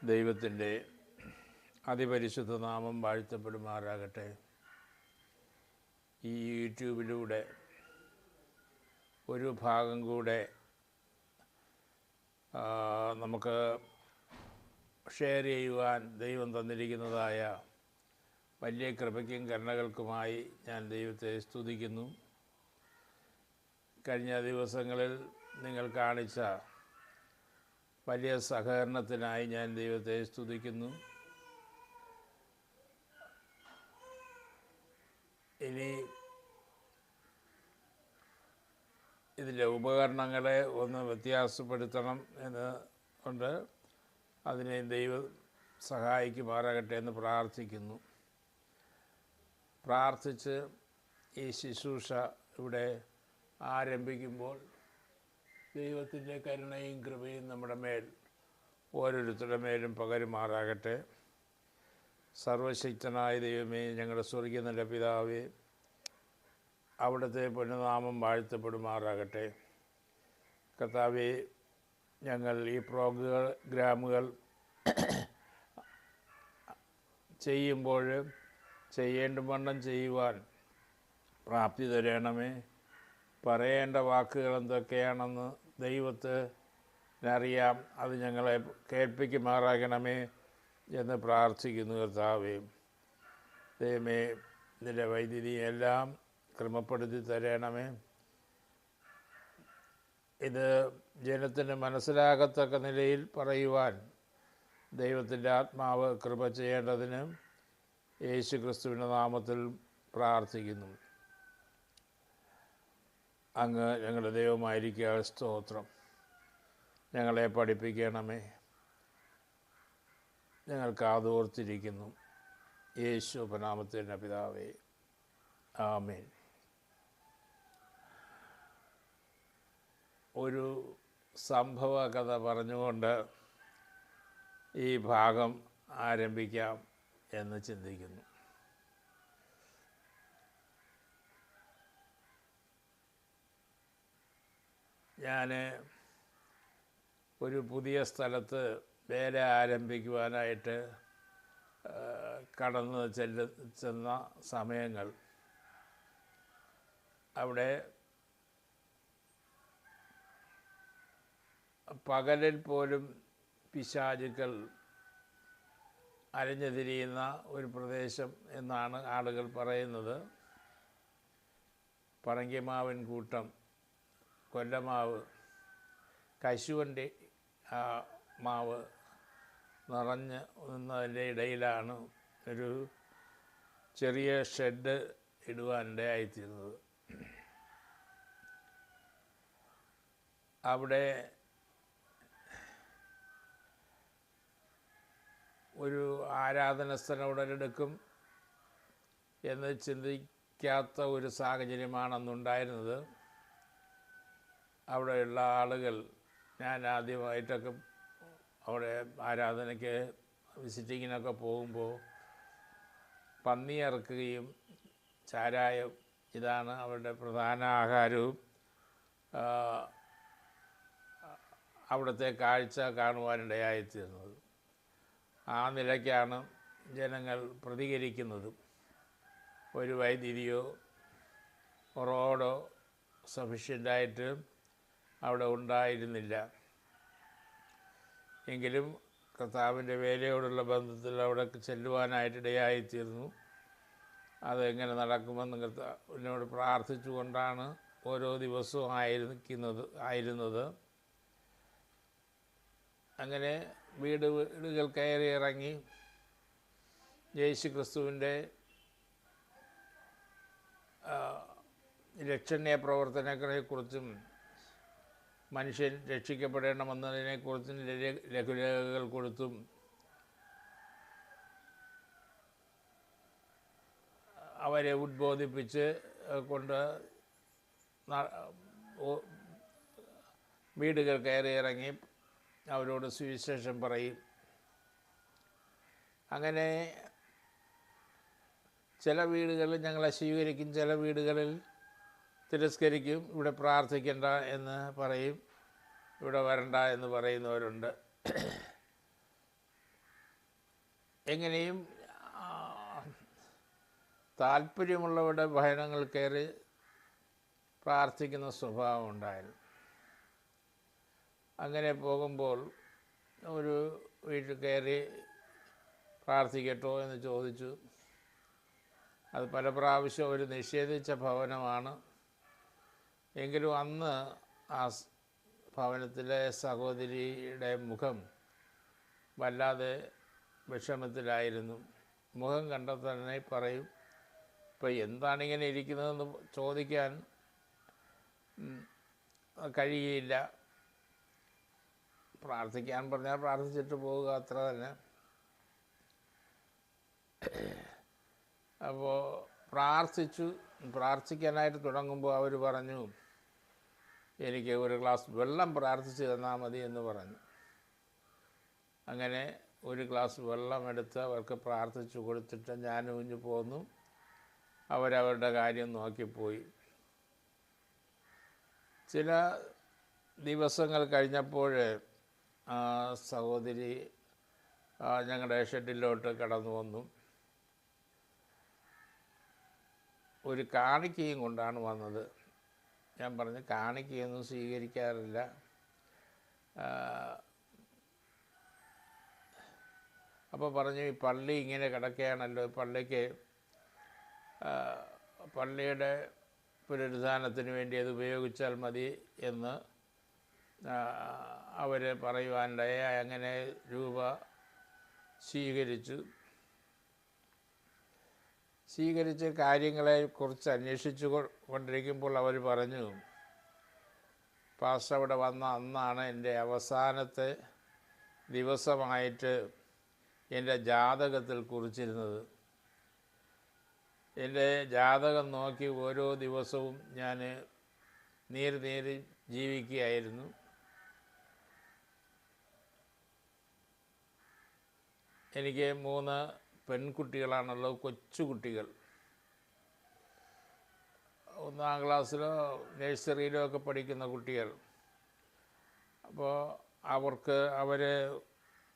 ദൈവത്തിൻ്റെ അതിപരിശുദ്ധ നാമം വാഴ്ത്തപ്പെടുമാറാകട്ടെ. ഈ യൂട്യൂബിലൂടെ ഒരു ഭാഗം കൂടെ നമുക്ക് ഷെയർ ചെയ്യുവാൻ ദൈവം തന്നിരിക്കുന്നതായ വലിയ കൃപയ്ക്കും കരുണകൾക്കുമായി ഞാൻ ദൈവത്തെ സ്തുതിക്കുന്നു. കഴിഞ്ഞ ദിവസങ്ങളിൽ നിങ്ങൾ കാണിച്ച വലിയ സഹകരണത്തിനായി ഞാൻ ദൈവത്തെ സ്തുതിക്കുന്നു. ഇനി ഇതിൻ്റെ ഉപകരണങ്ങളെ ഒന്ന് വ്യത്യാസപ്പെടുത്തണം എന്ന് കൊണ്ട് അതിനെ ദൈവം സഹായിക്കുമാറാകട്ടെ എന്ന് പ്രാർത്ഥിക്കുന്നു. പ്രാർത്ഥിച്ച് ഈ ശുശ്രൂഷ ഇവിടെ ആരംഭിക്കുമ്പോൾ ദൈവത്തിൻ്റെ കരുണയും കൃപയും നമ്മുടെ മേൽ ഓരോരുത്തരുടെ മേലും പകരുമാറാകട്ടെ. സർവശക്തനായ ദൈവമേ, ഞങ്ങളുടെ സ്വർഗീയ നല്ല പിതാവേ, അവിടുത്തെ പുണ്യനാമം വാഴ്ത്തപ്പെടുമാറാകട്ടെ. കർത്താവേ, ഞങ്ങൾ ഈ പ്രോഗ്രാമുകൾ ചെയ്യുമ്പോൾ ചെയ്യേണ്ടവണ്ണം ചെയ്യുവാൻ പ്രാപ്തി തരണമേ. പറയേണ്ട വാക്കുകൾ എന്തൊക്കെയാണെന്ന് ദൈവത്തിനറിയാം. അത് ഞങ്ങളെ കേൾപ്പിക്കുമാറാകണമേ എന്ന് പ്രാർത്ഥിക്കുന്നു. കർത്താവേ, ദൈവമേ, ഇതിൻ്റെ വൈദ്യുതിയെല്ലാം ക്രമപ്പെടുത്തി തരണമേ. ഇത് ജനത്തിന് മനസ്സിലാകത്തക്ക നിലയിൽ പറയുവാൻ ദൈവത്തിൻ്റെ ആത്മാവ് കൃപ ചെയ്യേണ്ടതിന് യേശു ക്രിസ്തുവിൻ്റെ നാമത്തിൽ പ്രാർത്ഥിക്കുന്നു. അങ്ങ് ഞങ്ങളുടെ ദൈവമായിരിക്കുക. സ്തോത്രം. ഞങ്ങളെ പഠിപ്പിക്കണമേ. ഞങ്ങൾ കാതോർത്തിരിക്കുന്നു. യേശു ഉപനാമത്തിൻ്റെ പിതാവേ, ആമേൻ. ഒരു സംഭവ കഥ പറഞ്ഞുകൊണ്ട് ഈ ഭാഗം ആരംഭിക്കാം എന്ന് ചിന്തിക്കുന്നു. ഞാൻ ഒരു പുതിയ സ്ഥലത്ത് വേല ആരംഭിക്കുവാനായിട്ട് കടന്ന് ചെന്ന സമയങ്ങൾ അവിടെ പകലിൽ പോലും പിശാചുക്കൾ അലഞ്ഞു തിരിയുന്ന ഒരു പ്രദേശം എന്നാണ് ആളുകൾ പറയുന്നത്. പറങ്കിമാവിൻ കൂട്ടം, കൊല്ലമാവ്, കശുവണ്ടി മാവ് നിറഞ്ഞ് നിന്നതിൻ്റെ ഇടയിലാണ് ഒരു ചെറിയ ഷെഡ് ഇടുവാനിടയായിത്തീർന്നത്. അവിടെ ഒരു ആരാധന സ്ഥലം ഉടലെടുക്കും എന്ന് ചിന്തിക്കാത്ത ഒരു സാഹചര്യമാണ് അന്നുണ്ടായിരുന്നത്. അവിടെയുള്ള ആളുകൾ, ഞാൻ ആദ്യമായിട്ടൊക്കെ അവിടെ ആരാധനയ്ക്ക് വിസിറ്റിങ്ങിനൊക്കെ പോകുമ്പോൾ പന്നി ഇറക്കുകയും ചാരായം, ഇതാണ് അവരുടെ പ്രധാന ആഹാരവും. അവിടുത്തെ കാഴ്ച കാണുവാനിടയായിത്തീർന്നത്. ആ നിലയ്ക്കാണ് ജനങ്ങൾ പ്രതികരിക്കുന്നതും. ഒരു വൈദ്യുതിയോ റോഡോ സഫിഷ്യൻ്റായിട്ട് അവിടെ ഉണ്ടായിരുന്നില്ല. എങ്കിലും കർത്താവിൻ്റെ വേലയോടുള്ള ബന്ധത്തിൽ അവിടെ ചെല്ലുവാനായിട്ടിടയായിത്തീർന്നു. അതെങ്ങനെ നടക്കുമെന്ന് കർത്താവിനോട് പ്രാർത്ഥിച്ചുകൊണ്ടാണ് ഓരോ ദിവസവും ആയിരുന്നത്. അങ്ങനെ വീടുകൾ കയറി ഇറങ്ങി യേശു ക്രിസ്തുവിൻ്റെ രക്ഷണീയ പ്രവർത്തനങ്ങളെക്കുറിച്ചും മനുഷ്യൻ രക്ഷിക്കപ്പെടണമെന്നതിനെക്കുറിച്ചും ലഘുലേഖകൾ കൊടുത്തും അവരെ ഉദ്ബോധിപ്പിച്ച് കൊണ്ട് വീടുകൾ കയറി ഇറങ്ങി അവരോട് സുവിശേഷം പറയും. അങ്ങനെ ചില വീടുകളിൽ ഞങ്ങളെ സ്വീകരിക്കും, ചില വീടുകളിൽ തിരസ്കരിക്കും. ഇവിടെ പ്രാർത്ഥിക്കണ്ട എന്ന് പറയും, ഇവിടെ വരണ്ട എന്ന് പറയുന്നവരുണ്ട്. എങ്ങനെയും താല്പര്യമുള്ളവരുടെ ഭവനങ്ങൾ കയറി പ്രാർത്ഥിക്കുന്ന സ്വഭാവം ഉണ്ടായിരുന്നു. അങ്ങനെ പോകുമ്പോൾ ഒരു വീട്ടിൽ കയറി പ്രാർത്ഥിക്കട്ടോ എന്ന് ചോദിച്ചു. അത് പല പ്രാവശ്യം അവർ നിഷേധിച്ച ഭവനമാണ്. എങ്കിലും അന്ന് ആ ഭവനത്തിലെ സഹോദരിയുടെ മുഖം വല്ലാതെ വിഷമത്തിലായിരുന്നു. മുഖം കണ്ടാൽ തന്നെ പറയും, ഇപ്പം എന്താണിങ്ങനെ ഇരിക്കുന്നതെന്ന് ചോദിക്കാൻ കഴിയില്ല. പ്രാർത്ഥിക്കാൻ പറഞ്ഞാൽ പ്രാർത്ഥിച്ചിട്ട് പോവുക, അത്ര തന്നെ. അപ്പോൾ പ്രാർത്ഥിക്കാനായിട്ട് തുടങ്ങുമ്പോൾ അവർ പറഞ്ഞു, എനിക്ക് ഒരു ഗ്ലാസ് വെള്ളം പ്രാർത്ഥിച്ച് തന്നാൽ മതി എന്ന് പറഞ്ഞു. അങ്ങനെ ഒരു ഗ്ലാസ് വെള്ളം എടുത്ത് അവർക്ക് പ്രാർത്ഥിച്ചു കൊടുത്തിട്ട് ഞാൻ കുഞ്ഞു പോന്നു. അവരവരുടെ കാര്യം നോക്കിപ്പോയി. ചില ദിവസങ്ങൾ കഴിഞ്ഞപ്പോൾ സഹോദരി ഞങ്ങളുടെ ഷെഡിലോട്ട് കടന്നു വന്നു. ഒരു കാണിക്കയും കൊണ്ടാണ് വന്നത്. ഞാൻ പറഞ്ഞു, കാണിക്കയൊന്നും സ്വീകരിക്കാറില്ല. അപ്പോൾ പറഞ്ഞു, ഈ പള്ളി ഇങ്ങനെ കിടക്കുകയാണല്ലോ, പള്ളിയുടെ പുനരുദ്ധാനത്തിന് വേണ്ടി അത് ഉപയോഗിച്ചാൽ മതി എന്ന് അവർ പറയുവാനിടയ. അങ്ങനെ രൂപ സ്വീകരിച്ച് കാര്യങ്ങളെക്കുറിച്ച് അന്വേഷിച്ചു കൊണ്ടിരിക്കുമ്പോൾ അവർ പറഞ്ഞു, പാസ്റ്റർ അവിടെ വന്ന അന്നാണ് എൻ്റെ അവസാനത്തെ ദിവസമായിട്ട് എൻ്റെ ജാതകത്തിൽ കുറിച്ചിരുന്നത്. എൻ്റെ ജാതകം നോക്കി ഓരോ ദിവസവും ഞാൻ നീറി ജീവിക്കുകയായിരുന്നു. എനിക്ക് 3 പെൺകുട്ടികളാണുള്ളത്, കൊച്ചുകുട്ടികൾ. 1ാം ക്ലാസ്സിലോ നഴ്സറിയിലോ ഒക്കെ പഠിക്കുന്ന കുട്ടികൾ. അപ്പോൾ അവർ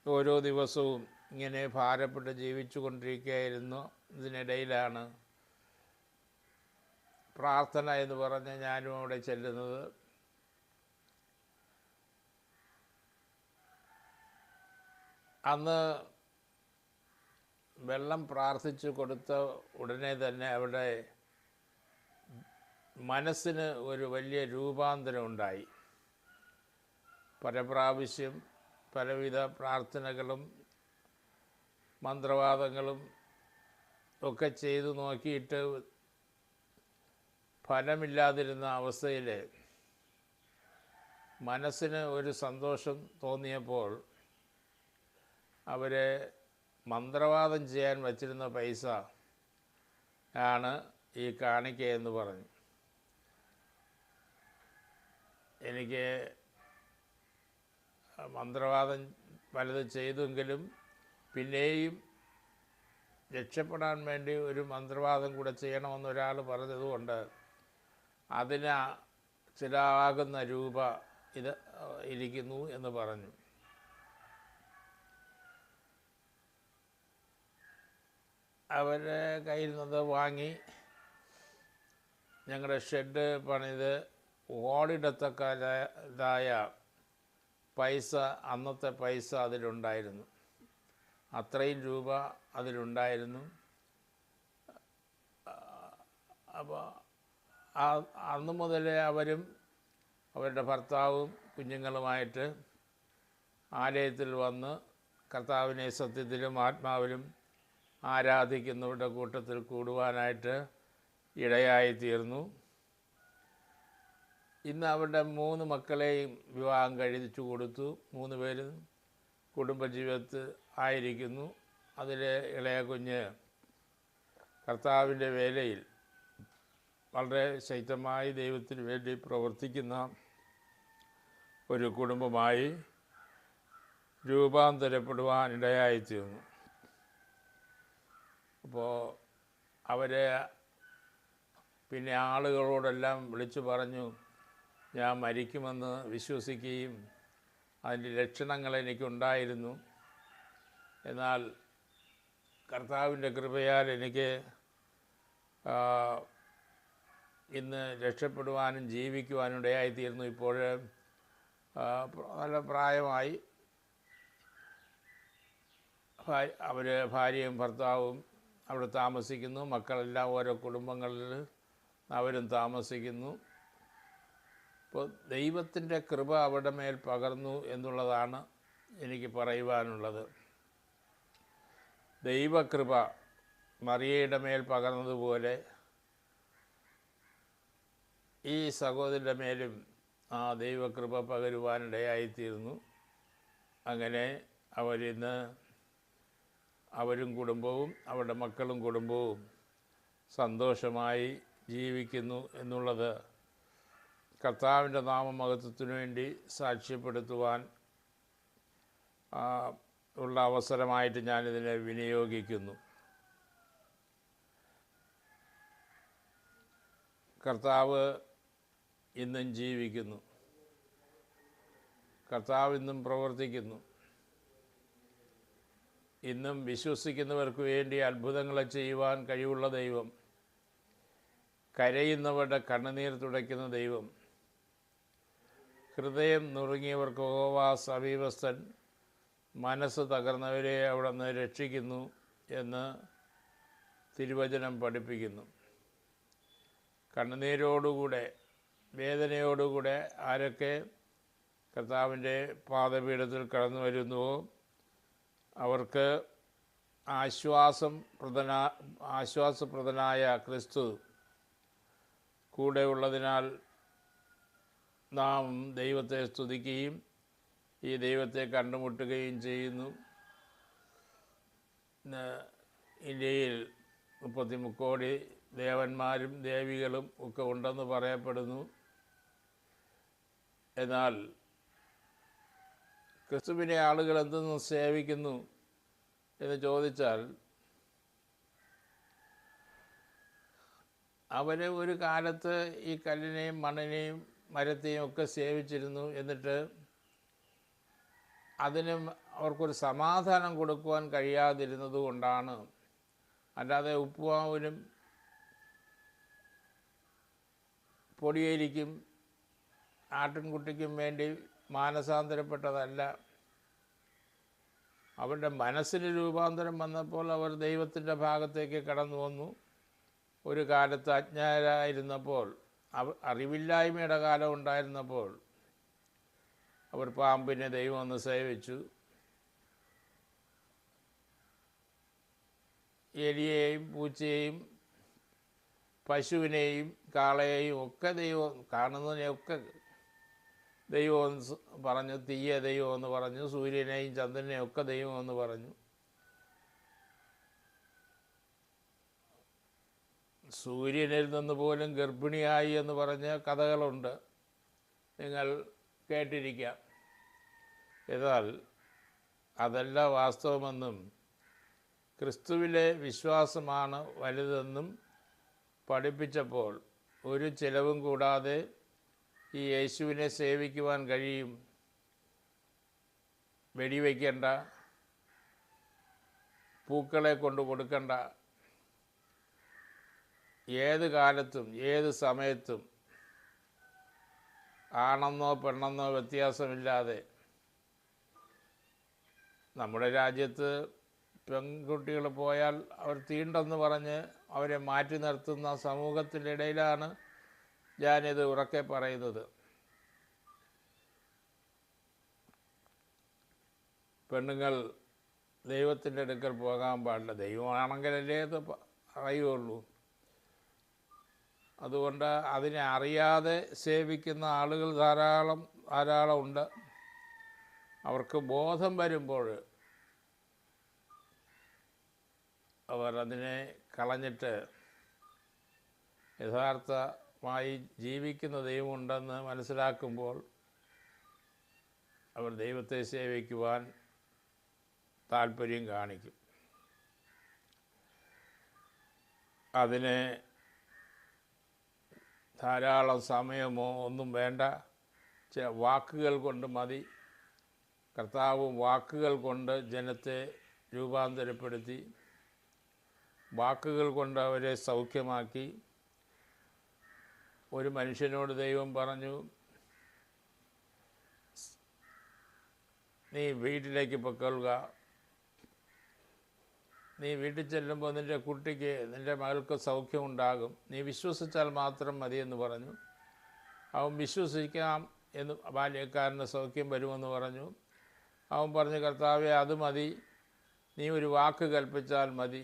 ഓരോ ദിവസവും ഇങ്ങനെ ഭാരപ്പെട്ട് ജീവിച്ചു കൊണ്ടിരിക്കുകയായിരുന്നു. ഇതിനിടയിലാണ് പ്രാർത്ഥന എന്ന് പറഞ്ഞ് ഞാനും അവിടെ ചെല്ലുന്നത്. അന്ന് വെള്ളം പ്രാർത്ഥിച്ചു കൊടുത്ത ഉടനെ തന്നെ അവിടെ മനസ്സിന് ഒരു വലിയ രൂപാന്തരം ഉണ്ടായി. പല പ്രാവശ്യം പലവിധ പ്രാർത്ഥനകളും മന്ത്രവാദങ്ങളും ഒക്കെ ചെയ്തു നോക്കിയിട്ട് ഫലമില്ലാതിരുന്ന അവസ്ഥയിൽ മനസ്സിന് ഒരു സന്തോഷം തോന്നിയപ്പോൾ അവരെ മന്ത്രവാദം ചെയ്യാൻ വച്ചിരുന്ന പൈസ ആണ് ഈ കാണിക്ക എന്ന് പറഞ്ഞു. എനിക്ക് മന്ത്രവാദം പലത് ചെയ്തെങ്കിലും പിന്നെയും രക്ഷപ്പെടാൻ വേണ്ടി ഒരു മന്ത്രവാദം കൂടെ ചെയ്യണമെന്ന് ഒരാൾ പറഞ്ഞതുകൊണ്ട് അതിന് ചിലവാകുന്ന രൂപ ഇത് ഇരിക്കുന്നു എന്ന് പറഞ്ഞു. അവരുടെ കയ്യിൽ നിന്ന് വാങ്ങി ഞങ്ങളുടെ ഷെഡ് പണിത് ഓടിടത്തക്കതായ പൈസ, അന്നത്തെ പൈസ അതിലുണ്ടായിരുന്നു. അത്രയും രൂപ അതിലുണ്ടായിരുന്നു. അപ്പോൾ അന്ന് മുതൽ അവരും അവരുടെ ഭർത്താവും കുഞ്ഞുങ്ങളുമായിട്ട് ആലയത്തിൽ വന്ന് കർത്താവിനെ സത്യത്തിലും ആത്മാവിലും ആരാധിക്കുന്നവരുടെ കൂട്ടത്തിൽ കൂടുവാനായിട്ട് ഇടയായിത്തീർന്നു. ഇന്ന് അവരുടെ 3 മക്കളെയും വിവാഹം കഴിച്ചു കൊടുത്തു. 3 പേരും കുടുംബജീവിതത്തിൽ ആയിരിക്കുന്നു. അതിൽ ഇളയ കുഞ്ഞ് കർത്താവിൻ്റെ വേലയിൽ വളരെ ശക്തമായി ദൈവത്തിന് വേണ്ടി പ്രവർത്തിക്കുന്ന ഒരു കുടുംബമായി രൂപാന്തരപ്പെടുവാനിടയായിത്തീർന്നു. അപ്പോൾ അവരെ പിന്നെ ആളുകളോടെല്ലാം വിളിച്ചു പറഞ്ഞു, ഞാൻ മരിക്കുമെന്ന് വിശ്വസിക്കുകയും അതിൻ്റെ ലക്ഷണങ്ങൾ എനിക്കുണ്ടായിരുന്നു. എന്നാൽ കർത്താവിൻ്റെ കൃപയാൽ എനിക്ക് ഇന്ന് രക്ഷപ്പെടുവാനും ജീവിക്കുവാനും ഇടയായിത്തീരുന്നു. ഇപ്പോൾ നല്ല പ്രായമായി. അവർ ഭാര്യയും ഭർത്താവും അവിടെ താമസിക്കുന്നു. മക്കളെല്ലാം ഓരോ കുടുംബങ്ങളിൽ അവരും താമസിക്കുന്നു. ഇപ്പോൾ ദൈവത്തിൻ്റെ കൃപ അവിടെ മേൽ പകർന്നു എന്നുള്ളതാണ് എനിക്ക് പറയുവാനുള്ളത്. ദൈവകൃപ മറിയയുടെ മേൽ പകർന്നതുപോലെ ഈ സഹോദരൻ്റെ മേലും ആ ദൈവകൃപ പകരുവാനിടയായിത്തീർന്നു. അങ്ങനെ അവരിന്ന് അവരും കുടുംബവും അവരുടെ മക്കളും കുടുംബവും സന്തോഷമായി ജീവിക്കുന്നു എന്നുള്ളത് കർത്താവിൻ്റെ നാമമഹത്വത്തിനു വേണ്ടി സാക്ഷ്യപ്പെടുത്തുവാൻ ഉള്ള അവസരമായിട്ട് ഞാനിതിനെ വിനിയോഗിക്കുന്നു. കർത്താവ് ഇന്നും ജീവിക്കുന്നു. കർത്താവ് ഇന്നും പ്രവർത്തിക്കുന്നു. ഇന്നും വിശ്വസിക്കുന്നവർക്ക് വേണ്ടി അത്ഭുതങ്ങളെ ചെയ്യുവാൻ കഴിവുള്ള ദൈവം, കരയുന്നവരുടെ കണ്ണുനീർ തുടയ്ക്കുന്ന ദൈവം, ഹൃദയം നുറുങ്ങിയവർക്ക് യഹോവ സമീപസ്ഥൻ, മനസ്സ് തകർന്നവരെ അവിടുന്ന് രക്ഷിക്കുന്നു എന്ന് തിരുവചനം പഠിപ്പിക്കുന്നു. കണ്ണുനീരോടുകൂടെ വേദനയോടുകൂടെ ആരൊക്കെ കർത്താവിൻ്റെ പാദപീഠത്തിൽ കടന്നു വരുന്നുവോ അവർക്ക് ആശ്വാസപ്രദനായ ക്രിസ്തു കൂടെ ഉള്ളതിനാൽ നാം ദൈവത്തെ സ്തുതിക്കുകയും ഈ ദൈവത്തെ കണ്ടുമുട്ടുകയും ചെയ്യുന്നു. ഇന്ത്യയിൽ 33 കോടി ദേവന്മാരും ദേവികളും ഒക്കെ ഉണ്ടെന്ന് പറയപ്പെടുന്നു. എന്നാൽ ക്രിസ്തുവിനെ ആളുകൾ എന്തെന്ന് സേവിക്കുന്നു എന്ന് ചോദിച്ചാൽ അവർ ഒരു കാലത്ത് ഈ കല്ലിനെയും മണ്ണിനെയും മരത്തെയും ഒക്കെ സേവിച്ചിരുന്നു. എന്നിട്ട് അതിന് അവർക്കൊരു സമാധാനം കൊടുക്കുവാൻ കഴിയാതിരുന്നത് കൊണ്ടാണ്. അല്ലാതെ ഉപ്പുമാവിനും പൊടിയേരിക്കും ആട്ടിൻകുട്ടിക്കും വേണ്ടി മാനസാന്തരപ്പെട്ടതല്ല. അവരുടെ മനസ്സിന് രൂപാന്തരം വന്നപ്പോൾ അവർ ദൈവത്തിൻ്റെ ഭാഗത്തേക്ക് കടന്നു വന്നു. ഒരു കാലത്ത് അജ്ഞരായിരുന്നപ്പോൾ, അറിവില്ലായ്മയുടെ കാലം ഉണ്ടായിരുന്നപ്പോൾ അവർ പാമ്പിനെ ദൈവം ഒന്ന് സേവിച്ചു. എലിയെയും പൂച്ചയെയും പശുവിനെയും കാളയെയും ഒക്കെ ദൈവം, കാണുന്നതിനെയൊക്കെ ദൈവം പറഞ്ഞു. തീയെ ദൈവം എന്ന് പറഞ്ഞു. സൂര്യനെയും ചന്ദ്രനെയും ഒക്കെ ദൈവം എന്ന് പറഞ്ഞു. സൂര്യനിൽ നിന്ന് പോലും ഗർഭിണിയായി എന്ന് പറഞ്ഞ കഥകളുണ്ട്, നിങ്ങൾ കേട്ടിരിക്കാം. എന്നാൽ അതല്ല വാസ്തവമെന്നും ക്രിസ്തുവിലെ വിശ്വാസമാണ് വലുതെന്നും പഠിപ്പിച്ചപ്പോൾ ഒരു ചിലവും കൂടാതെ ഈ യേശുവിനെ സേവിക്കുവാൻ കഴിയും. വെടിവെക്കേണ്ട, പൂക്കളെ കൊണ്ട് കൊടുക്കണ്ട, ഏത് കാലത്തും ഏത് സമയത്തും ആണെന്നോ പെണ്ണെന്നോ വ്യത്യാസമില്ലാതെ. നമ്മുടെ രാജ്യത്ത് പെൺകുട്ടികൾ പോയാൽ അവർ തീണ്ടെന്ന് പറഞ്ഞ് അവരെ മാറ്റി നിർത്തുന്ന സമൂഹത്തിൻ്റെ ഇടയിലാണ് ഞാനിത് ഉറക്കെ പറയുന്നത്. പെണ്ണുങ്ങൾ ദൈവത്തിൻ്റെ അടുക്കൽ പോകാൻ പാടില്ല. ദൈവമാണെങ്കിലല്ലേ അത് അറിയുള്ളൂ. അതുകൊണ്ട് അതിനെ അറിയാതെ സേവിക്കുന്ന ആളുകൾ ധാരാളം ഉണ്ട്. അവർക്ക് ബോധം വരുമ്പോൾ അവർ അതിനെ കളഞ്ഞിട്ട് യഥാർത്ഥമായി ജീവിക്കുന്ന ദൈവമുണ്ടെന്ന് മനസ്സിലാക്കുമ്പോൾ അവർ ദൈവത്തെ സേവിക്കുവാൻ താല്പര്യം കാണിക്കും. അതിന് ധാരാളം സമയമോ ഒന്നും വേണ്ട. ചില വാക്കുകൾ കൊണ്ട് മതി. കർത്താവ് വാക്കുകൾ കൊണ്ട് ജനത്തെ രൂപാന്തരപ്പെടുത്തി. വാക്കുകൾ കൊണ്ട് അവരെ സൗഖ്യമാക്കി. ഒരു മനുഷ്യനോട് ദൈവം പറഞ്ഞു, നീ വീട്ടിലേക്ക് പൊയ്ക്കൊള്ളുക, നീ വീട്ടിൽ ചെല്ലുമ്പോൾ നിൻ്റെ കുട്ടിക്ക്, നിൻ്റെ മകൾക്ക് സൗഖ്യമുണ്ടാകും, നീ വിശ്വസിച്ചാൽ മാത്രം മതിയെന്ന് പറഞ്ഞു. അവൻ വിശ്വസിക്കാം എന്ന്, ബാല്യക്കാരന് സൗഖ്യം വരുമെന്ന് പറഞ്ഞു. അവൻ പറഞ്ഞു, കർത്താവേ അത് മതി, നീ ഒരു വാക്ക് കൽപ്പിച്ചാൽ മതി.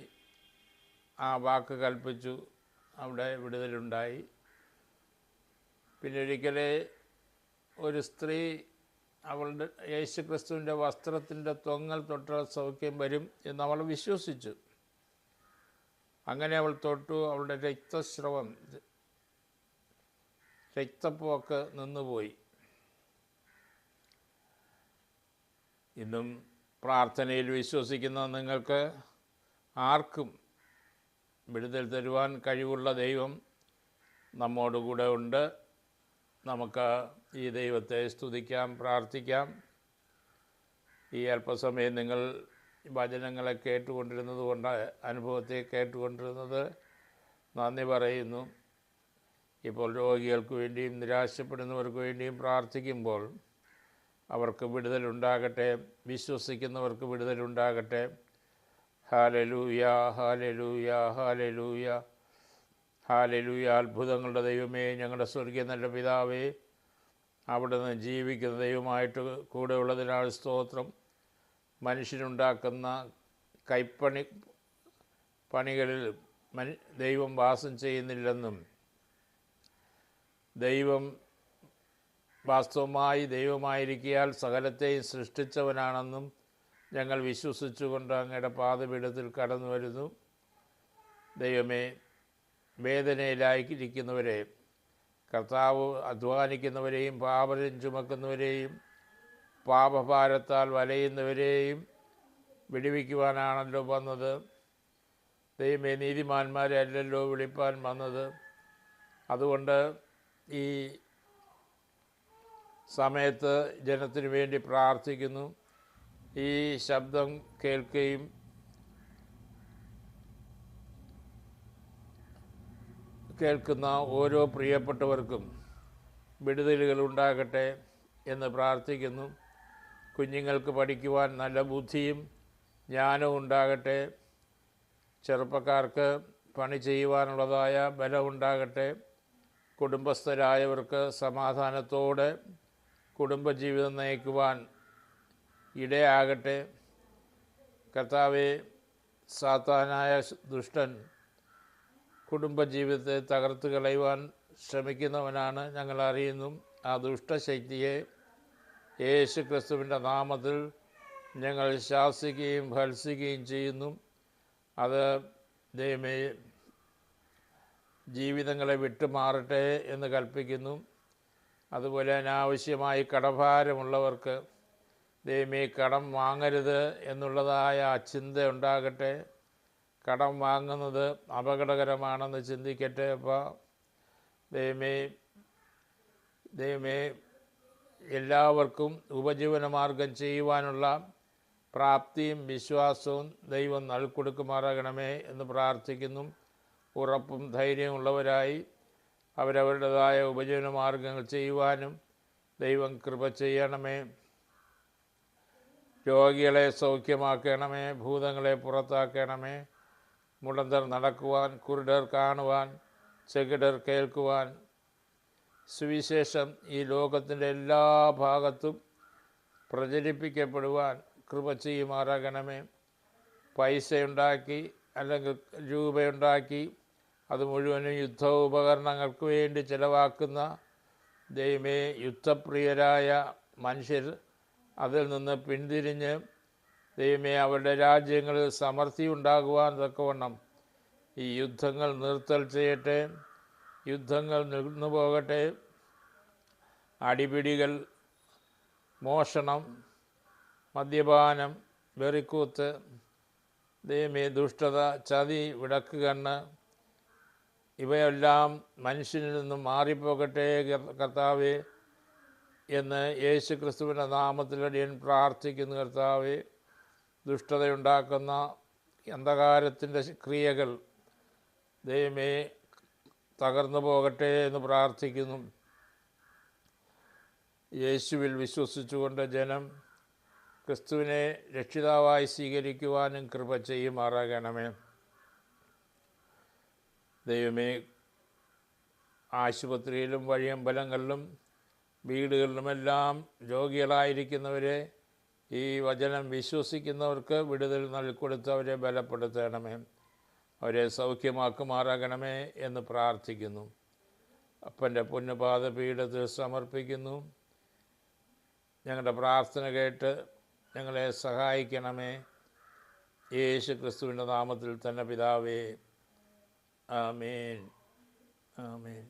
ആ വാക്ക് കൽപ്പിച്ചു, അവിടെ വിടുതലുണ്ടായി. പിന്നെ ഒരിക്കലേ ഒരു സ്ത്രീ അവളുടെ യേശുക്രിസ്തുവിൻ്റെ വസ്ത്രത്തിൻ്റെ തൊങ്ങൽ തൊട്ടാൽ സൗഖ്യം വരും എന്ന് അവൾ വിശ്വസിച്ചു. അങ്ങനെ അവൾ തൊട്ടു. അവളുടെ രക്തപ്പോക്ക് നിന്നുപോയി. ഇന്നും പ്രാർത്ഥനയിൽ വിശ്വസിക്കുന്ന നിങ്ങൾക്ക് ആർക്കും വിടുതൽ തരുവാൻ കഴിവുള്ള ദൈവം നമ്മോടുകൂടെ ഉണ്ട്. നമുക്ക് ഈ ദൈവത്തെ സ്തുതിക്കാം, പ്രാർത്ഥിക്കാം. ഈ അല്പസമയം നിങ്ങൾ വചനങ്ങളെ കേട്ടുകൊണ്ടിരുന്നത് കൊണ്ട്, അനുഭവത്തെ കേട്ടുകൊണ്ടിരുന്നത് നന്ദി പറയുന്നു. ഇപ്പോൾ രോഗികൾക്ക് വേണ്ടിയും നിരാശപ്പെടുന്നവർക്ക് വേണ്ടിയും പ്രാർത്ഥിക്കുമ്പോൾ അവർക്ക് വിടുതലുണ്ടാകട്ടെ, വിശ്വസിക്കുന്നവർക്ക് വിടുതലുണ്ടാകട്ടെ. ഹല്ലേലൂയ, ഹല്ലേലൂയ, ഹല്ലേലൂയ, ഹല്ലേലൂയ. അത്ഭുതങ്ങളുടെ ദൈവമേ, ഞങ്ങളുടെ സ്വർഗീയ നല്ല പിതാവേ, അവിടുന്ന് ജീവിക്കുന്ന ദൈവമായിട്ട് കൂടെ ഉള്ളതിനാൽ സ്തോത്രം. മനുഷ്യനുണ്ടാക്കുന്ന പണികളിൽ ദൈവം വാസം ചെയ്യുന്നില്ലെന്നും, ദൈവം വാസ്തവമായി ദൈവമായിരിക്കിയാൽ സകലത്തെയും സൃഷ്ടിച്ചവനാണെന്നും ഞങ്ങൾ വിശ്വസിച്ചുകൊണ്ട് അങ്ങയുടെ പാദപീഠത്തിൽ കടന്നു വരുന്നു. ദൈവമേ, വേദനയിലായിരിക്കുന്നവരെ, കർത്താവ് അധ്വാനിക്കുന്നവരെയും പാപം ചുമക്കുന്നവരെയും പാപഭാരത്താൽ വലയുന്നവരെയും വിടുവിക്കുവാനാണല്ലോ വന്നത്. ദൈവമേ, നീതിമാന്മാരെ അല്ലല്ലോ വിളിപ്പാൻ വന്നത്. അതുകൊണ്ട് ഈ സമയത്ത് ജനത്തിനു വേണ്ടി പ്രാർത്ഥിക്കുന്നു. ഈ ശബ്ദം കേൾക്കുകയും കേൾക്കുന്ന ഓരോ പ്രിയപ്പെട്ടവർക്കും വിടുതലുകൾ ഉണ്ടാകട്ടെ എന്ന് പ്രാർത്ഥിക്കുന്നു. കുഞ്ഞുങ്ങൾക്ക് പഠിക്കുവാൻ നല്ല ബുദ്ധിയും ജ്ഞാനവും ഉണ്ടാകട്ടെ. ചെറുപ്പക്കാർക്ക് പണി ചെയ്യുവാനുള്ളതായ ബലമുണ്ടാകട്ടെ. കുടുംബസ്ഥരായവർക്ക് സമാധാനത്തോടെ കുടുംബജീവിതം നയിക്കുവാൻ ഇടയാകട്ടെ. കർത്താവേ, സാത്താനായ ദുഷ്ടൻ കുടുംബജീവിതത്തെ തകർത്ത് കളയുവാൻ ശ്രമിക്കുന്നവനാണ്, ഞങ്ങൾ അറിയുന്നു. ആ ദുഷ്ടശക്തിയെ യേശു ക്രിസ്തുവിൻ്റെ നാമത്തിൽ ഞങ്ങൾ ശാസിക്കുകയും ഭത്സിക്കുകയും ചെയ്യുന്നു. അത് ദൈവമേ ജീവിതങ്ങളെ വിട്ടുമാറട്ടെ എന്ന് കൽപ്പിക്കുന്നു. അതുപോലെ അനാവശ്യമായി കടഭാരമുള്ളവർക്ക് ദൈവമേ കടം വാങ്ങരുത് എന്നുള്ളതായ ചിന്ത ഉണ്ടാകട്ടെ. കടം വാങ്ങുന്നത് അപകടകരമാണെന്ന് ചിന്തിക്കട്ടെ. അപ്പോൾ ദൈവമേ എല്ലാവർക്കും ഉപജീവനമാർഗം ചെയ്യുവാനുള്ള പ്രാപ്തിയും വിശ്വാസവും ദൈവം നൽകിക്കൊടുക്കുമാറാകണമേ എന്ന് പ്രാർത്ഥിക്കുന്നു. ഉറപ്പും ധൈര്യമുള്ളവരായി അവരവരുടേതായ ഉപജീവനമാർഗങ്ങൾ ചെയ്യുവാനും ദൈവം കൃപ ചെയ്യണമേ. രോഗികളെ സൗഖ്യമാക്കണമേ, ഭൂതങ്ങളെ പുറത്താക്കണമേ. മുടന്തർ നടക്കുവാൻ, കുരുടർ കാണുവാൻ, ചെകിടർ കേൾക്കുവാൻ, സുവിശേഷം ഈ ലോകത്തിൻ്റെ എല്ലാ ഭാഗത്തും പ്രചരിപ്പിക്കപ്പെടുവാൻ കൃപ ചെയ്യുമാറാകണമേ. പൈസയുണ്ടാക്കി അല്ലെങ്കിൽ രൂപയുണ്ടാക്കി അത് മുഴുവനും യുദ്ധോപകരണങ്ങൾക്ക് വേണ്ടി ചിലവാക്കുന്ന ദൈവമേ യുദ്ധപ്രിയരായ മനുഷ്യർ അതിൽ നിന്ന് പിന്തിരിഞ്ഞ് ദൈവമേ അവരുടെ രാജ്യങ്ങളിൽ സമൃദ്ധി ഉണ്ടാകുവാൻ തക്കവണ്ണം ഈ യുദ്ധങ്ങൾ നിർത്തൽ ചെയ്യട്ടെ. യുദ്ധങ്ങൾ നിന്നു പോകട്ടെ. അടിപിടികൾ, മോഷണം, മദ്യപാനം, വെറിക്കൂത്ത്, ദൈവമേ ദുഷ്ടത, ചതി, വിടക്കുകണ്ണ് ഇവയെല്ലാം മനുഷ്യനിൽ നിന്നും മാറിപ്പോകട്ടെ കർത്താവേ എന്ന് യേശു ക്രിസ്തുവിൻ്റെ നാമത്തിൽ ഞാൻ പ്രാർത്ഥിക്കുന്നു. കർത്താവേ, ദുഷ്ടതയുണ്ടാക്കുന്ന അന്ധകാരത്തിൻ്റെ ക്രിയകൾ ദൈവമേ തകർന്നു പോകട്ടെ എന്ന് പ്രാർത്ഥിക്കുന്നു. യേശുവിൽ വിശ്വസിച്ചുകൊണ്ട് ജനം ക്രിസ്തുവിനെ രക്ഷിതാവായി സ്വീകരിക്കുവാനും കൃപ ചെയ്യുമാറാകണമേ. ദൈവമേ, ആശുപത്രിയിലും വഴിയമ്പലങ്ങളിലും വീടുകളിലുമെല്ലാം രോഗികളായിരിക്കുന്നവരെ ഈ വചനം വിശ്വസിക്കുന്നവർക്ക് വിടുതൽ നൽകിക്കൊടുത്ത് അവരെ ബലപ്പെടുത്തണമേ, അവരെ സൗഖ്യമാക്കുമാറാകണമേ എന്ന് പ്രാർത്ഥിക്കുന്നു. അപ്പൻ്റെ പൊന്നുപാദപീഠത്തിൽ സമർപ്പിക്കുന്നു. ഞങ്ങളുടെ പ്രാർത്ഥന കേട്ട് ഞങ്ങളെ സഹായിക്കണമേ. യേശു ക്രിസ്തുവിൻ്റെ നാമത്തിൽ തന്നെ പിതാവേ, ആമേൻ, ആമേൻ.